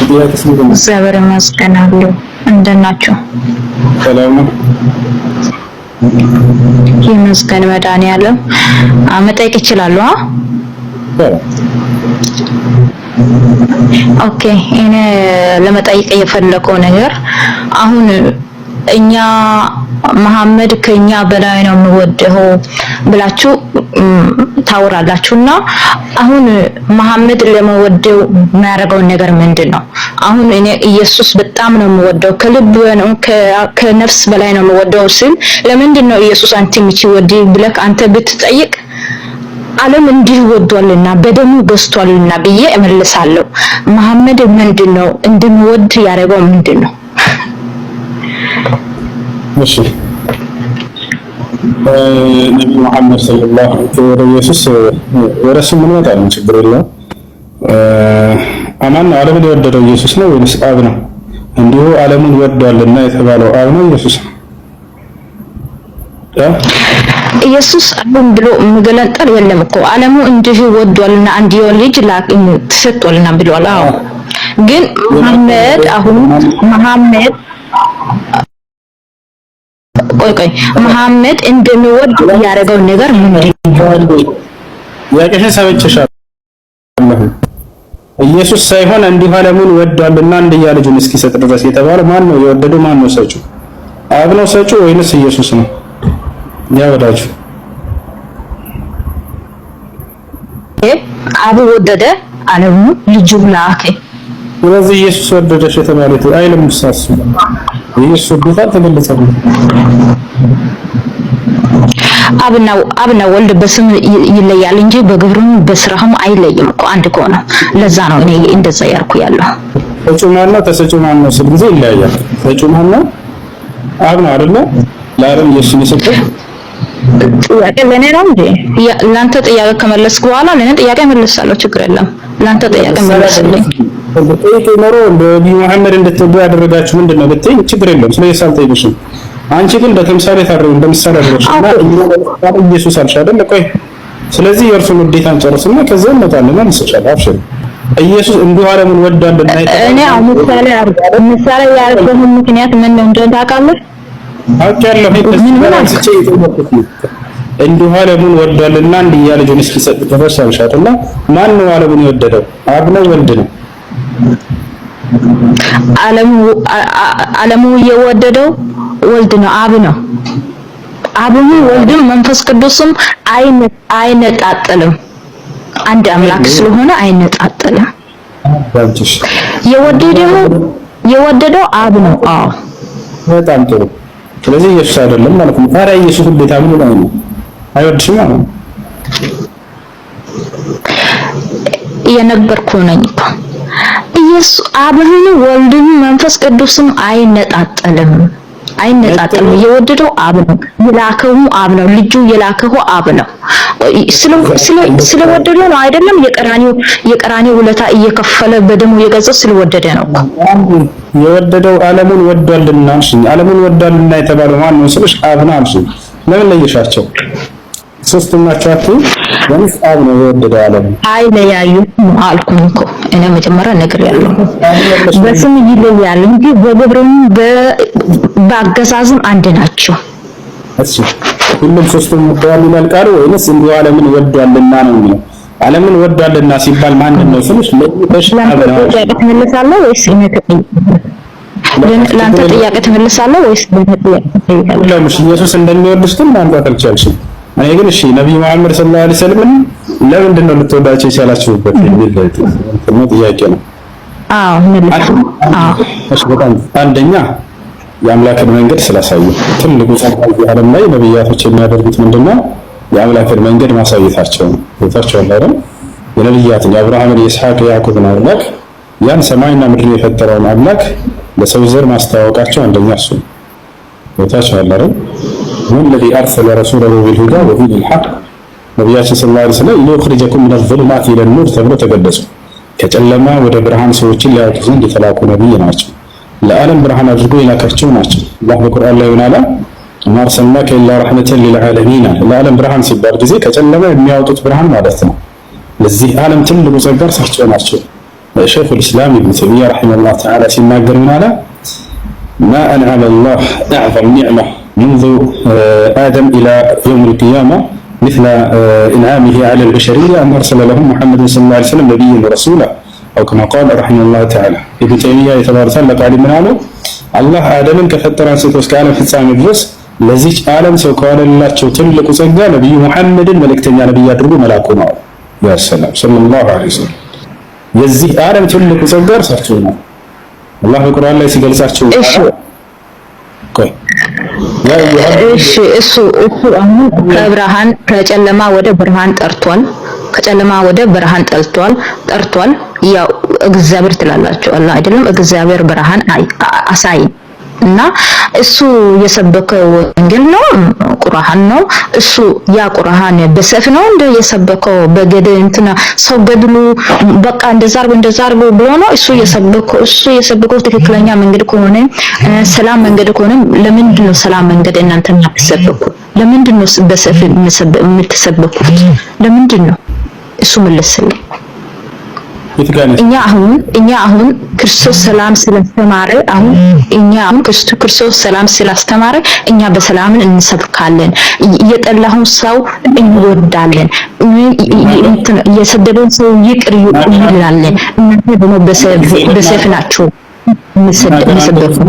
እግዚአብሔር ይመስገን። እንደት ናችሁ? ሰላም ነው ይመስገን። መድኃኒዓለም መጠየቅ ይችላሉ? ኦኬ። እኔ ለመጠየቅ የፈለከው ነገር አሁን እኛ መሐመድ ከኛ በላይ ነው የሚወደው ብላችሁ ታወራላችሁና አሁን መሐመድ ለመወደው የሚያደርገው ነገር ምንድነው? አሁን እኔ ኢየሱስ በጣም ነው የምወደው ከልብ ነው ከነፍስ በላይ ነው የምወደው ሲል ለምንድን ነው ኢየሱስ አንተ የምትወድ ብለህ አንተ ብትጠይቅ ዓለም እንዲህ ወዷልና በደሙ ገዝቷልና ብዬ እመልሳለሁ። መሐመድ ምንድነው እንደምወድ ያደረገው ምንድነው? እሺ ነብዩ መሐመድ ሰለላሁ ዐለይሂ ወሰለም ወረሱ ምን ወጣል? ችግር የለውም። አማን ነው ዓለምን የወደደው ኢየሱስ ነው ወይስ አብ ነው? እንዲሁ ዓለምን ወዷልና የተባለው አብ ነው ኢየሱስ ነው? ኢየሱስ ዓለም ብሎ መገለጠል የለም እኮ ዓለሙ እንዲሁ ወዷልና አንድ ልጅ ተሰጥቷልና ብሏል። አዎ ግን መሐመድ አሁን መሐመድ ቆይ መሐመድ እንደሚወድ ያደረገው ነገር ምንድነው? ያቀሽ ሰበችሻለሁ። ኢየሱስ ሳይሆን እንዲሁ ዓለሙን ወዷልና አንድያ ልጁን እስኪሰጥ ድረስ የተባለው ማን ነው? የወደደው ማን ነው? ሰጪው አብ ነው ሰጪው ወይንስ ኢየሱስ ነው? ያወዳጁ አብ ወደደ ዓለሙ ልጁን ላከ። ስለዚህ ኢየሱስ ወደደሽ የተባለው አይልም ሳሱ ኢየሱስ ወደዳል ተገለጸ። አብና ወልድ በስም ይለያል እንጂ በግብሩም በስራም አይለይም እኮ አንድ ከሆነ ለዛ ነው እኔ እንደዛ ያልኩ ያለው። ሰጪው ማን ነው? ተሰጪው ማን ነው? ስለዚህ ይለያያል። ሰጪው ማን ነው? አብ ነው አይደለ? ለዓለም ኢየሱስ የሰጠው ጥያቄ ለኔ ነው እንዴ? ላንተ ጥያቄ ከመለስኩ በኋላ ለኔ ጥያቄ መልሳለሁ። ችግር የለም። ላንተ ጥያቄ መልስልኝ። ጥያቄ ኖሮ ነብዩ መሐመድ እንድትወዱ ያደረጋችሁ ምንድነው ብትይ ችግር የለም። ስለዚህ አልጠይቅሽም። አንቺ ግን በተምሳሌ ታረው እንደምሳሌ አድርገሽና ኢየሱስ አልሽ አይደል? ቆይ ስለዚህ የእርሱን ውዴታን ጨርስና ከዛ እንመጣለን እንሰጫለን። አብሽር ኢየሱስ እንዲሁ ዓለምን ወዷልና እኔ ምሳሌ ያልኩህ ምክንያት ምን እንደሆነ ታውቃለህ? አውቃለሁ። እንዲሁ ዓለሙን ወዷልና አንድያ ልጁን እስኪሰጥ ድረስ አልሻትና ማን ነው ዓለሙን የወደደው? አብ ነው ወልድ ነው? ዓለሙ የወደደው ወልድ ነው አብ ነው። አብም ወልድም መንፈስ ቅዱስም አይነጣጠልም። አንድ አምላክ ስለሆነ አይነጣጠልም። የወደደው አብ ነው። አዎ በጣም ጥሩ። ስለዚህ ኢየሱስ አይደለም ማለት ነው። ታዲያ ኢየሱስ እንዴት አብሮ ነው አይወድሽም ማለት ነው? የነገርኩህ ነኝ እኮ ኢየሱስ አብም ወልድም መንፈስ ቅዱስም አይነጣጠልም። የወደደው አብ ነው። የላከው አብ ነው። ልጁ የላከው አብ ነው። ስለወደደው ነው አይደለም? የቀራኒው ውለታ እየከፈለ በደሙ የገዛው ስለወደደ ነው። የወደደው ዓለሙን ወዷልና አልሽኝ። ዓለሙን ወዷልና የተባለው ማን ነው ስልሽ አብ ነው አልሽኝ። ለምን ለየሻቸው? ሶስቱም ናቸው አትይ? ወይስ አብ ነው የወደደው ዓለም? አይለያዩ አልኩኝ እኮ እኔ መጀመሪያ ነገር ያለው በስም ይለያል እንጂ በግብርም በአገዛዝም አንድ ናቸው። እሺ ሁሉም ሶስቱም ወደዋል ይላል ቃሉ ወይስ እንዲሁ ዓለምን ወዷልና ነው የሚለው? ዓለምን ወዷልና ሲባል ማንን ነው ስልሽ ለይተሽ ጥያቄ ትመልሳለህ ወይስ ለአንተ ጥያቄ ትመልሳለህ ወይስ ለምን ኢየሱስ እንደሚወድሽ ግን ማንጣት አልቻልሽም። እኔ ግን እሺ ነብዩ መሐመድ ሰለላሁ ዐለይሂ ወሰለም ለምንድን ነው ልትወዳቸው የቻላችሁበት የሚል ጥያቄ ነው። አዎ እሺ በጣም አንደኛ የአምላክን መንገድ ስላሳዩ ትልቁ ጸጋው ዓለም ላይ ነብያቶች የሚያደርጉት ምንድነው? የአምላክን መንገድ ማሳየታቸው ነው። ቦታቸውን አይደል? የነብያትን የአብርሃምን የይስሐቅ የያዕቆብን አምላክ ያን ሰማይና ምድር የፈጠረውን አምላክ ለሰው ዘር ማስተዋወቃቸው አንደኛ እሱ ነው። ቦታቸው አይደል? ወልዲ አርሰለ ረሱለሁ ቢልሁዳ ወዲኒል ሐቅ ነብያችን ሰለላሁ ዐለይሂ ወሰለም ሊዩኽሪጀኩም ሚነ ዙልማቲ ኢለ ኑር ተብሎ ተገለጹ። ከጨለማ ወደ ብርሃን ሰዎችን ሊያወጡ ዘንድ የተላኩ ነብይ ናቸው። ለዓለም ብርሃን አድርጎ የላካቸው ናቸው። አላህ በቁርአን ላይ ሆናላ ማርሰልናከ ኢላ ረሕመተን ሊልዓለሚን ለዓለም ብርሃን ሲባል ጊዜ ከጨለማ የሚያወጡት ብርሃን ማለት ነው። ለዚህ ዓለም ትልቁ ጸጋ እርሳቸው ናቸው። شيخ الإسلام ابن تيمية رحمه الله تعالى ሲናገር ምን አለ ما أنعم الله أعظم نعمة منذ آدم إلى يوم القيامة مثل إنعامه على البشرية أن أرسل لهم محمد صلى الله عليه وسلم نبيا ورسولا أو كما قال رحمه الله تعالى ابن تيمية يتبارك الله قال من አለው አላህ አደምን ከፈጠረ አንስቶ እስከ ዓለም ፍጻሜ ድረስ ለዚች ዓለም ሰው ከዋለላቸው ትልቁ ጸጋ ነብዩ መሐመድን መልእክተኛ ነብይ አድርጎ መላኩ ነው። ያ ሰላም ሰለላሁ ዐለይሂ ወሰለም የዚህ ዓለም ትልቁ ጸጋ እርሳቸው ነው። አላህ በቁርአን ላይ ሲገልጻቸው እሱ አሁን ከብርሃን ከጨለማ ወደ ብርሃን ጠርቷል። ከጨለማ ወደ ብርሃን ጠርቷል። ያው እግዚአብሔር ትላላችሁ አላህ አይደለም እግዚአብሔር ብርሃን አሳይ እና እሱ የሰበከው ወንጌል ነው ቁርአን ነው። እሱ ያ ቁርአን በሰፍ ነው እንደ የሰበከው በገደል እንትና ሰው ገድሉ በቃ እንደዛ አርጎ ብሎ ነው እሱ የሰበከው ትክክለኛ መንገድ ከሆነ ሰላም መንገድ ከሆነ ለምንድን ነው ሰላም መንገድ እናንተ የምትሰበኩ? ለምንድን ነው በሰፍ የምትሰበኩት? ለምንድን ነው እሱ መልስልኝ። እኛ አሁን ክርስቶስ ሰላም ስላስተማረ ክርስቶስ ሰላም ስላስተማረ እኛ በሰላምን እንሰብካለን። የጠላውን ሰው እንወዳለን። የሰደበውን ሰው ይቅር እንላለን። እናንተ ደግሞ በሰይፍ ናችሁ የምትሰበኩ።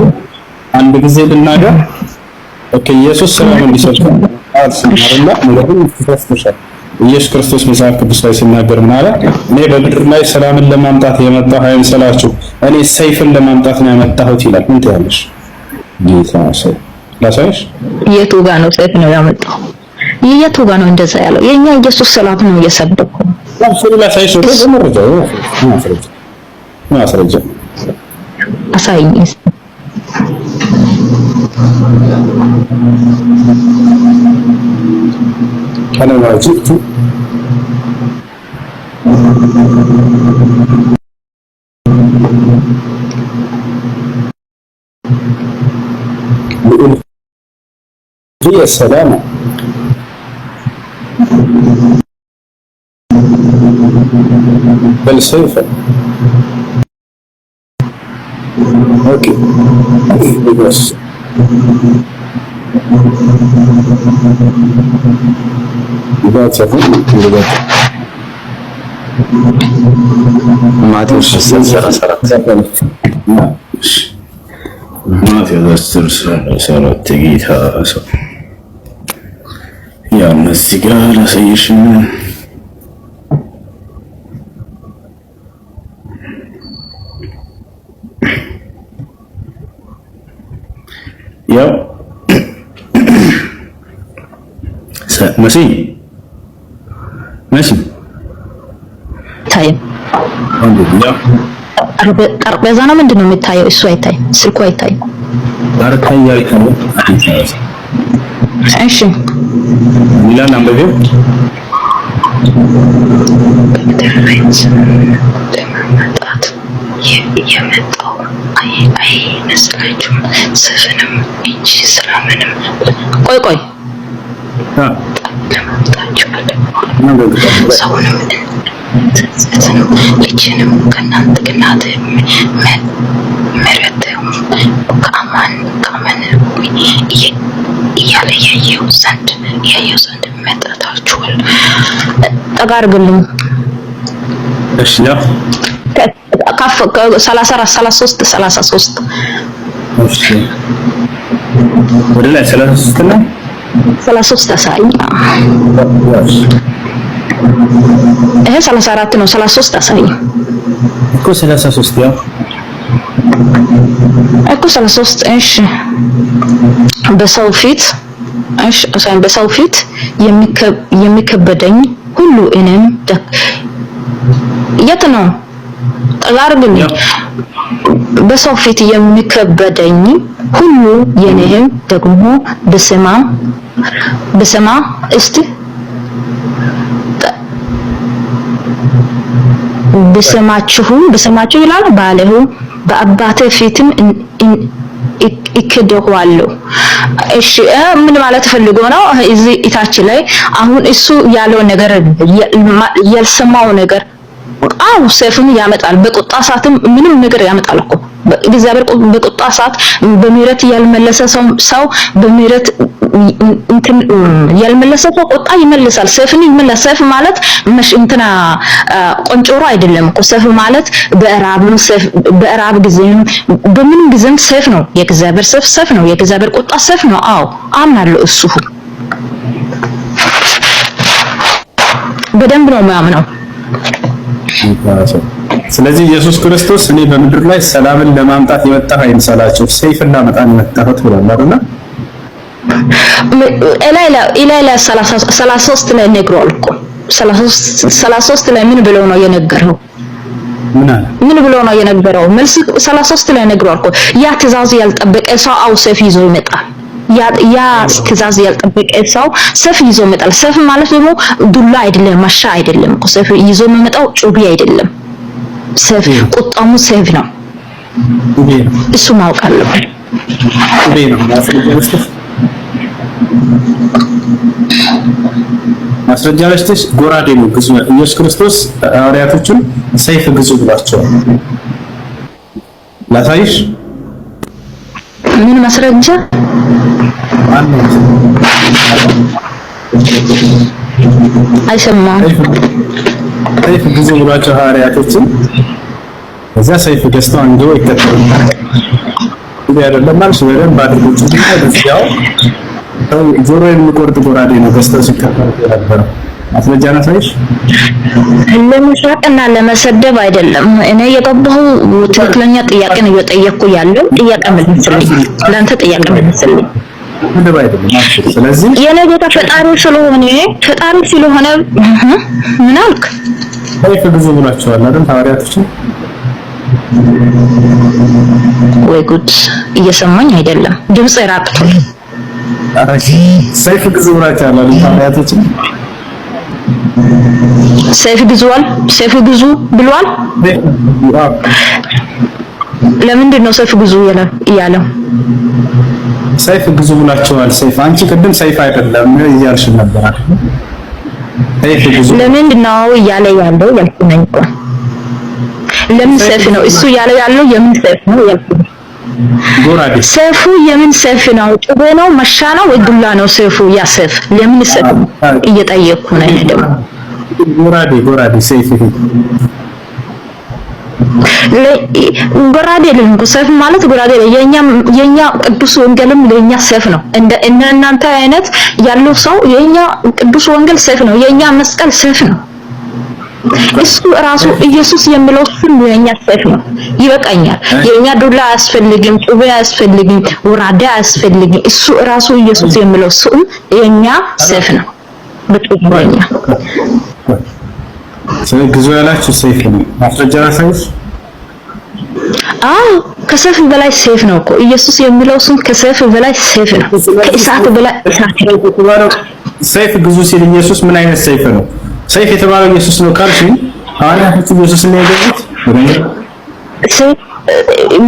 አንድ ጊዜ ልናገር ኢየሱስ ሰላም እንዲሰብክ አልሰማርና ነገሩን ተፈስተሻል። ኢየሱስ ክርስቶስ መጽሐፍ ቅዱስ ላይ ሲናገር ምን አለ? እኔ በምድር ላይ ሰላምን ለማምጣት የመጣሁ አይምሰላችሁ፣ እኔ ሰይፍን ለማምጣት ነው የመጣሁት ይላል። ምን ትያለሽ? ጌታ ሰው ላሳይሽ። የቱ ጋር ነው ሰይፍ ነው ያመጣው? የቱ ጋር ነው እንደዛ ያለው? የኛ ኢየሱስ ሰላም ነው እየሰበከው። ላሳይሽ ማስረጃ አሳይኝ። أنا ما جئت لألقي السلام بل سيفا. أوكي بس ማቴዎስ 10:34 ጌታ ሰው ያን እዚህ ጋር ላሳይሽ። ያው መሲ ታይ ጠረጴዛ ነው ምንድን ነው የሚታየው? እሱ አይታይ፣ ስልኩ አይታይ። እሺ ሚላን አንበቤው የመጣው አይ መስላችሁ ሰፈንም እንጂ ሰላምንም ቆይ ሰውንም ልጅንም ከእናንተ መረተው ከአማን እያለ ያየው ዘንድ መጥራታችኋል። ጠጋ አድርግልኝ። እሺ ያው 33 እሺ ወደ ላይ 33 ነው 33 አሳይ። ይሄ 34 ነው 33 አሳይ እኮ 33 ያው እኮ 33 እሺ በሰው ፊት የሚከበደኝ ሁሉ እኔም የት ነው ጠጋርብኝ በሰው ፊት የሚከበደኝ ሁሉ የኔም ደግሞ በሰማ እስቲ በሰማችሁ ይላል ባለሁ በአባቴ ፊትም ይከደዋለሁ። እሺ ምን ማለት ፈልጎ ነው? እዚህ እታች ላይ አሁን እሱ ያለው ነገር ያልሰማው ነገር አው ሰይፍን ያመጣል። በቁጣ ሰዓትም ምንም ነገር ያመጣል እኮ እግዚአብሔር በቁጣ ሰዓት በምህረት ያልመለሰ ሰው በምህረት እንትን ያልመለሰ ሰው ቁጣ ይመልሳል። ሰይፍን ይመልሳል። ሰይፍ ማለት እንትና ቆንጮሮ አይደለም እኮ ሰይፍ ማለት በእራብ ጊዜም በምንም ጊዜም ሰይፍ ነው። የእግዚአብሔር ሰይፍ ነው። የእግዚአብሔር ቁጣ ሰይፍ ነው። አዎ አምናለሁ። እሱ በደንብ ነው የማምነው። ስለዚህ ኢየሱስ ክርስቶስ እኔ በምድር ላይ ሰላምን ለማምጣት የመጣሁ አይምሰላችሁ ሰይፍን ላመጣ ነው የመጣሁት ብሏል አይደል? ኢላይላ 33 ላይ ነግሯል እኮ 33 ላይ ምን ብሎ ነው የነገረው? ምን ብሎ ነው የነገረው? መልስ 33 ላይ ነግሯል እኮ ያ ትእዛዝ ያልጠበቀ ሰው አው ሰይፍ ይዞ ይመጣል። ያ ትእዛዝ ያልጠበቀ ሰው ሰይፍ ይዞ ይመጣል። ሰይፍ ማለት ደግሞ ዱላ አይደለም፣ ማሻ አይደለም እኮ ሰይፍ ይዞ የሚመጣው ጩቤ አይደለም። ሰይፍ ቁጣሙ ሰይፍ ነው። እሱ ማወቅ አለበት። ጩቤ ነው ማስረጃ ለስተሽ ጎራዴ ነው ግዙ። ኢየሱስ ክርስቶስ ሐዋርያቶቹን ሰይፍ ግዙ ብሏቸዋል። ላሳይሽ ምን ማስረጃ አይሰማም። ሰይፍ ግዙ ብሏቸው ሐዋርያቶችን እዛ ሰይፍ ገዝተው አንገው ይከተሉ አይደለም ማለት በደንብ አድርጎት በዚያው ጆሮ የሚቆርጥ ጎራዴ ነው ገዝተው ሲከተሉ የነበረው። ማስረጃ ላሳይሽ። ለመሳቅና ለመሰደብ አይደለም። እኔ የገባሁ ትክክለኛ ጥያቄ ነው እየጠየቅኩ ያለው። ጥያቄ መልስልኝ። ለአንተ ጥያቄ መልስልኝ። ምንም አይደለም። ስለዚህ የኔ ጌታ ፈጣሪ ስለሆነ ምን አልክ? ሰይፍ ግዙ ብሏቸዋል አይደል ሐዋርያቶች? ወይ ጉድ! እየሰማኝ አይደለም። ድምጽ ራቅቷል። ሰይፍ ግዙ ብሏቸዋል አይደል ሐዋርያቶች? ሰይፍ ግዙ ብሏል። ለምንድን ነው ሰይፍ ግዙ ያለው? ሰይፍ ግዙ ብሏቸዋል። ሰይፍ አንቺ ቅድም ሰይፍ አይደለም እያልሽ ነበር አይደል? ሰይፍ ግዙ ለምንድን ነው እያለ ያለው ያልኩኝ እኮ። ለምን ሰይፍ ነው እሱ ያለው? የምን ሰይፍ ነው ያልኩኝ? ጎራዴ። ሰይፉ የምን ሰይፍ ነው? ጩቤ ነው? መሻ ነው ወይ ዱላ ነው ሰይፉ? ያ ሰይፍ ለምን ሰይፍ ነው እየጠየቅኩ ነው። እኔ ደግሞ ጎራዴ ሰይፍ ጎራዴ ልንኩ ሰይፍ ማለት ጎራዴ የኛ ቅዱስ ወንጌልም ለኛ ሰይፍ ነው። እናንተ አይነት ያለው ሰው የኛ ቅዱስ ወንጌል ሰይፍ ነው። የኛ መስቀል ሰይፍ ነው። እሱ ራሱ ኢየሱስ የሚለው ሁሉ የኛ ሰይፍ ነው። ይበቃኛል። የኛ ዱላ አያስፈልግም፣ ጩቤ አያስፈልግም፣ ጎራዴ አያስፈልግም። እሱ ራሱ ኢየሱስ የሚለው ስም የኛ ሰይፍ ነው። በጥቅምኛ ስለዚህ ግዙ ያላችሁ ሰይፍ ነው። ማስረጃ ላሳይሽ። ከሰይፍ በላይ ሰይፍ ነው እኮ ኢየሱስ የሚለው ስም ከሰይፍ በላይ ሰይፍ ነው። ከእሳት በላይ እሳት ነው። ሰይፍ ግዙ ሲል ኢየሱስ ምን አይነት ሰይፍ ነው? ሰይፍ የተባለው ኢየሱስ ነው ካልሽኝ ሐዋርያቶቹ ኢየሱስ ነው ያገኙት።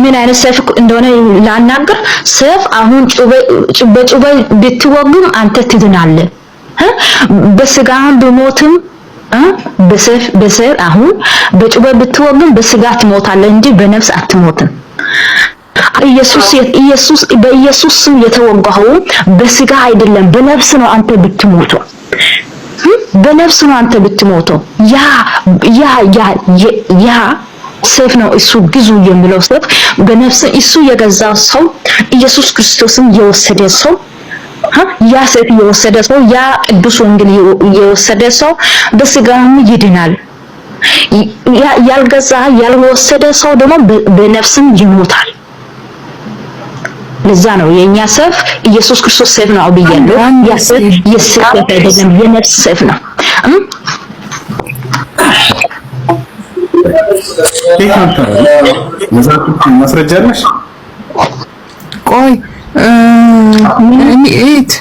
ምን አይነት ሰይፍ እንደሆነ ላናገር። ሰይፍ አሁን ጩቤ ብትወግም አንተ ትድናለህ። በስጋም በሞትም በሰይፍ አሁን በጩቤ ብትወግም በስጋ ትሞታለህ እንጂ በነፍስ አትሞትም። ኢየሱስ በኢየሱስ ስም የተወጋው በስጋ አይደለም በነፍስ ነው። አንተ ብትሞተው በነፍስ ነው አንተ ብትሞተው። ያ ሰይፍ ነው እሱ ግዙ የሚለው ሰይፍ በነፍስ እሱ የገዛ ሰው ኢየሱስ ክርስቶስን የወሰደ ሰው ያ ሰይፍ የወሰደ ሰው ያ ቅዱስ ወንጌል የወሰደ ሰው በስጋም ይድናል። ያልገዛ ያልወሰደ ሰው ደግሞ በነፍስም ይሞታል። ለዛ ነው የኛ ሰይፍ ኢየሱስ ክርስቶስ ሰይፍ ነው ብያለሁ። ያ ሰይፍ የሰይፍ አይደለም የነፍስ ሰይፍ ነው። ማስረጃ አለሽ? ቆይ እት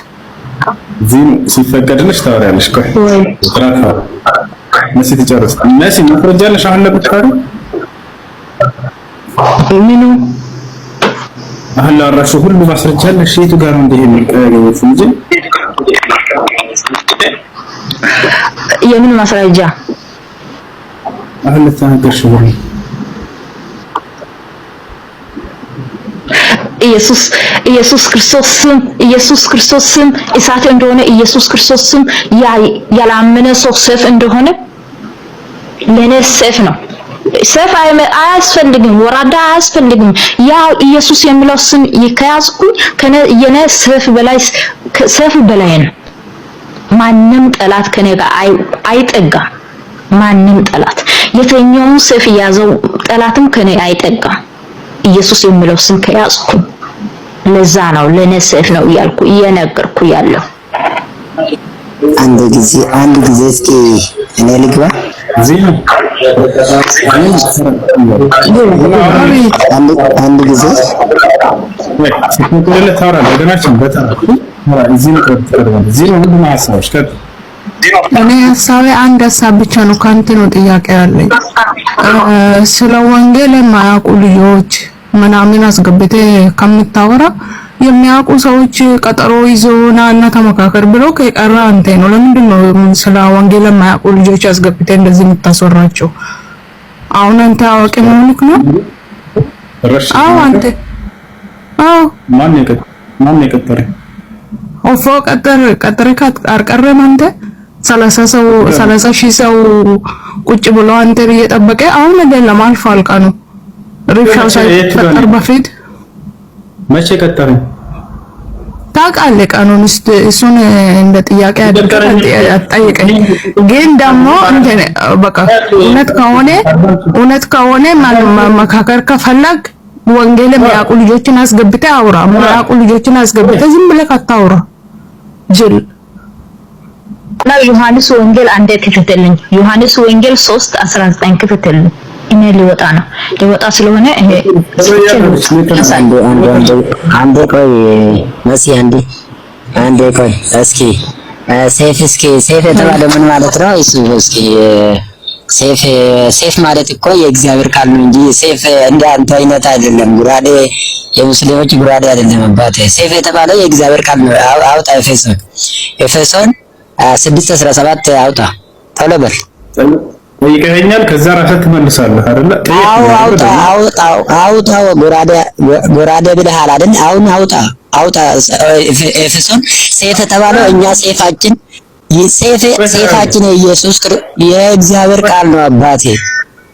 ዚን ሲፈቀድልሽ ታወሪያለሽ። ቆይ መሲ ትጨርስ። መሲ ማስረጃ አለሽ? አሁን ለብትካሪ ምኑ አሁን ላወራሽው ሁሉ ማስረጃ አለሽ? የቱ ጋር ነው እንደ የሚቀያየሩት እንጂ የምን ማስረጃ? አሁን ተናገርሽ ወይ ኢየሱስ ክርስቶስ ስም እሳት እንደሆነ ኢየሱስ ክርስቶስ ስም ያላመነ ሰው ሰይፍ እንደሆነ ለኔ ሰይፍ ነው። ሰይፍ አያስፈልግም፣ ወራዳ አያስፈልግም። ያው ኢየሱስ የሚለው ስም ከያዝኩኝ የኔ ሰይፍ በላይ ነው። ማንም ጠላት ከኔ ጋር አይጠጋ። ማንም ጠላት የተኛውን ሰይፍ ያዘው ጠላትም ከኔ አይጠጋ። ኢየሱስ የሚለው ስም ከያዝኩኝ ለዛ ነው ለኔ ሰይፍ ነው እያልኩ እየነገርኩ ያለው። አንድ ጊዜ እስኪ እኔ ልግባ። አንድ ጊዜ እኔ ሀሳቤ አንድ ሀሳብ ብቻ ነው። ካንተ ነው ጥያቄ ያለኝ። ስለ ወንጌል የማያውቁ ልጆች ምናምን አስገብቴ ከምታወራ የሚያውቁ ሰዎች ቀጠሮ ይዞና እና ተመካከር ብሎ ከቀረ አንተ ነው። ለምንድን ነው ስለ ወንጌል የማያውቁ ልጆች አስገብቴ እንደዚህ የምታስወራቸው? አሁን አንተ አዋቂ መሆንክ ነው? አዎ አንተ ማን የቀጠረ? ኦፎ ቀጠረ አርቀረም አንተ 30 ሺህ ሰው ቁጭ ብሎ አንተ እየጠበቀ አሁን አይደለም አልፏል ቀኑ። ሪፍሻው ሳይፈጠር በፊት መቼ ቀጠረ? ታውቃለህ ቀኑን እሱን እንደ ጥያቄ አጠይቀኝ። ግን ደግሞ በቃ እውነት ከሆነ መካከር ከፈለግ ወንጌል የሚያውቁ ልጆችን አስገብተህ አውራ። የሚያውቁ ልጆችን አስገብተህ ዝም ብለህ አታውራ ጅል። ዮሐንስ ወንጌል አንዴ ክፈትልኝ። ዮሐንስ ወንጌል 3:19 ክፈትልኝ። እኔ ሊወጣ ስለሆነ አንዴ ቆይ መሲ አንዴ ቆይ እስኪ ሴፍ የተባለው ምን ማለት ነው? እስኪ ሴፍ ማለት እኮ የእግዚአብሔር ቃል ነው እንጂ ሴፍ እንደ አንተ አይነት አይደለም። ጉራዴ የሙስሊሞች ጉራዴ አይደለም አባቴ። ሴፍ የተባለው የእግዚአብሔር ቃል ነው። አውጣ ኤፌሶን 6:17 አውጣ ቶሎ በል። ይቀኛል ከዛ ራስህ ትመልሳለህ አይደለ? አውጣ ጎራዴ ብለሃል አይደል? አሁን አውጣ ኤፌሶን ሴፍ የተባለው እኛ ሴፋችን የኢየሱስ የእግዚአብሔር ቃል ነው አባቴ።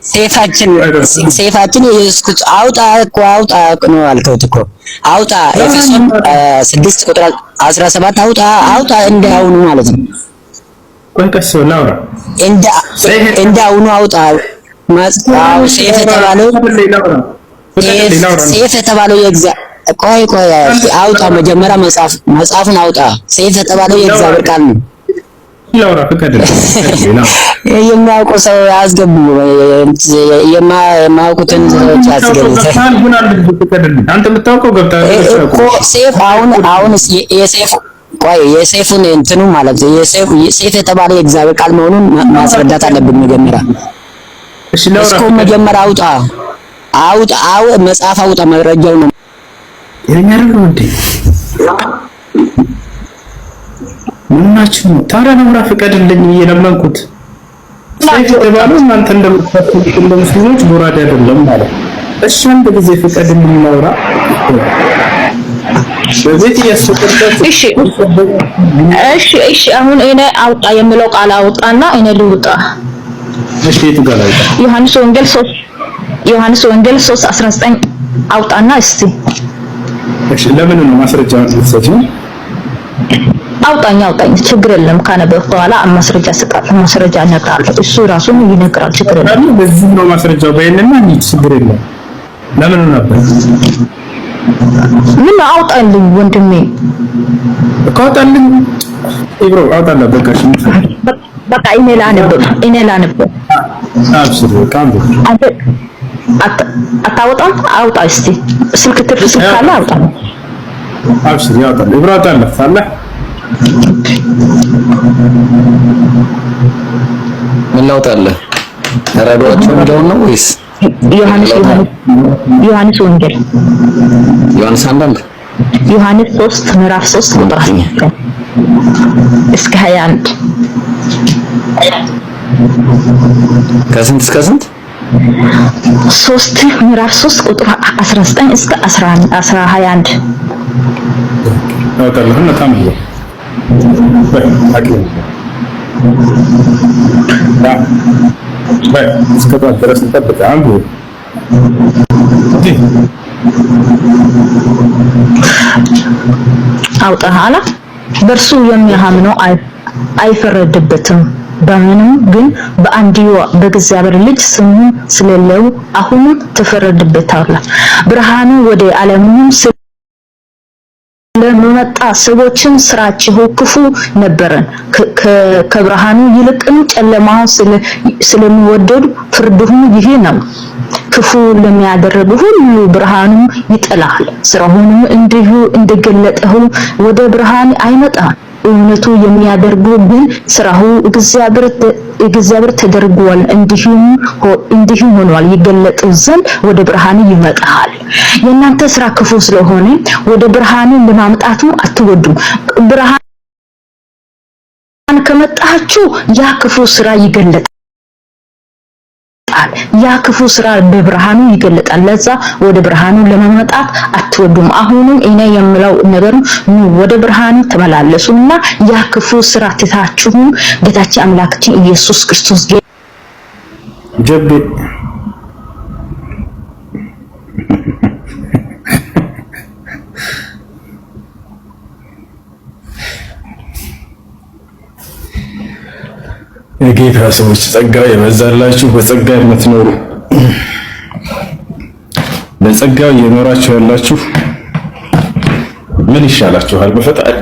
ሴፋችን የኢየሱስ ክርስቶስ አውጣ ነው አልከው እኮ አውጣ። ኤፌሶን 6:17 አውጣ እንዳሁኑ ማለት ነው። ቆንቀስ ላውራ እንዳሁኑ አውጣ። ሴፍ የተባለው ቆይ አውጣ። መጀመሪያ መጽሐፉን አውጣ። ሴፍ የተባለው የእግዚአብሔር ቃል ነው። ላውራ ፈቀደልኝ። የሚያውቁ ሰው አስገቡ። የማያውቁትን ሰዎች አስገቡ። አንተ የምታውቀው ገብታ ሴፍ አሁን የሴፉን እንትኑ ማለት ነው። ሴፍ የተባለው የእግዚአብሔር ቃል መሆኑን ማስረዳት አለብን መጀመሪያ። እሺ ላውራ እስኮ መጀመሪያ አውጣ መጽሐፍ አውጣ። መረጃው ነው የሚያደርገው እንዴ? ምናችሁ ነው ታዲያ? ላውራ ፈቀደልኝ እየለመንኩት። ሴፍ የተባለው እናንተ እንደምትፈቅዱት ሙስሊሞች ጉራዴ አይደለም ማለት። እሺ አንድ ጊዜ ፈቀደልኝ ላውራ። በቤት ያስፈቀደት እሺ አሁን እኔ አውጣ የሚለው ቃል አውጣና እኔ ልውጣ። እሺ ትጋላ ዮሐንስ ወንጌል 3:19 አውጣና እስቲ። እሺ ለምን ነው ማስረጃ ልትሰጪው? አውጣኝ ችግር የለም። ካነበብኩ በኋላ ማስረጃ እሰጣለሁ። ማስረጃ እነግራለሁ። እሱ ራሱን ይነግራል። ችግር የለም። በዚህ ነው ማስረጃው። በእነና ችግር የለም። ለምን ነበር ምን አውጣልኝ ወንድሜ እኮ አውጣልኝ ኢብሮ አውጣላ። በቃ እኔ ላንብ አብሽር ካምብ አታወጣም? አውጣ እስቲ። ስልክ ካለ አውጣ። አብሽር ያውጣ። ኢብሮ አውጣላ ሳለ ምን ላውጣለህ? ረዷቸው እንደው ነው ወይስ ዮሐንስ ወንጌል ዮሐንስ አንዳንድ ዮሐንስ 3 ምዕራፍ 3 ቁጥር እስከ 21 ከስንት እስከ ስንት? 3 ምዕራፍ 3 ቁጥር 19 እስከ 21 አውጣለሁና ታምሩ በአቅም እስከ ጠዋት ድረስ እንጠብቃለን። አውጣሃላ በእርሱ የሚያምነው አይፈረድበትም። በምንም ግን በአንድዋ በእግዚአብሔር ልጅ ስሙ ስለሌለው አሁን ተፈረደበታል። ብርሃኑ ወደ ዓለምም ስለመጣ ሰዎችን ስራቸው ክፉ ነበረን ከብርሃኑ ይልቅም ጨለማው ስለሚወደዱ ፍርዱም ይሄ ነው። ክፉ ለሚያደርጉ ሁሉ ብርሃኑ ይጠላል፣ ስራውንም እንዲሁ እንደገለጠው ወደ ብርሃን አይመጣም። እውነቱ የሚያደርጉ ግን ስራው እግዚአብሔር ተደርጓል እንዲሁም ሆኗል ይገለጡ ዘንድ ወደ ብርሃን ይመጣል። የእናንተ ስራ ክፉ ስለሆነ ወደ ብርሃን ለማምጣቱ አትወዱም። ብርሃን ከመጣችሁ ያ ክፉ ስራ ይገለጣል። ያ ክፉ ስራ በብርሃኑ ይገለጣል። ለዛ ወደ ብርሃኑ ለመምጣት አትወዱም። አሁንም እኔ የምለው ነገር ወደ ብርሃኑ ተመላለሱና ያ ክፉ ስራ ትታችሁ ጌታችን አምላካችን ኢየሱስ ክርስቶስ ጀቤ የጌታ ሰዎች ጸጋ የበዛላችሁ በጸጋ የምትኖሩ በጸጋው እየኖራችሁ ያላችሁ ምን ይሻላችኋል? በፈጣሪ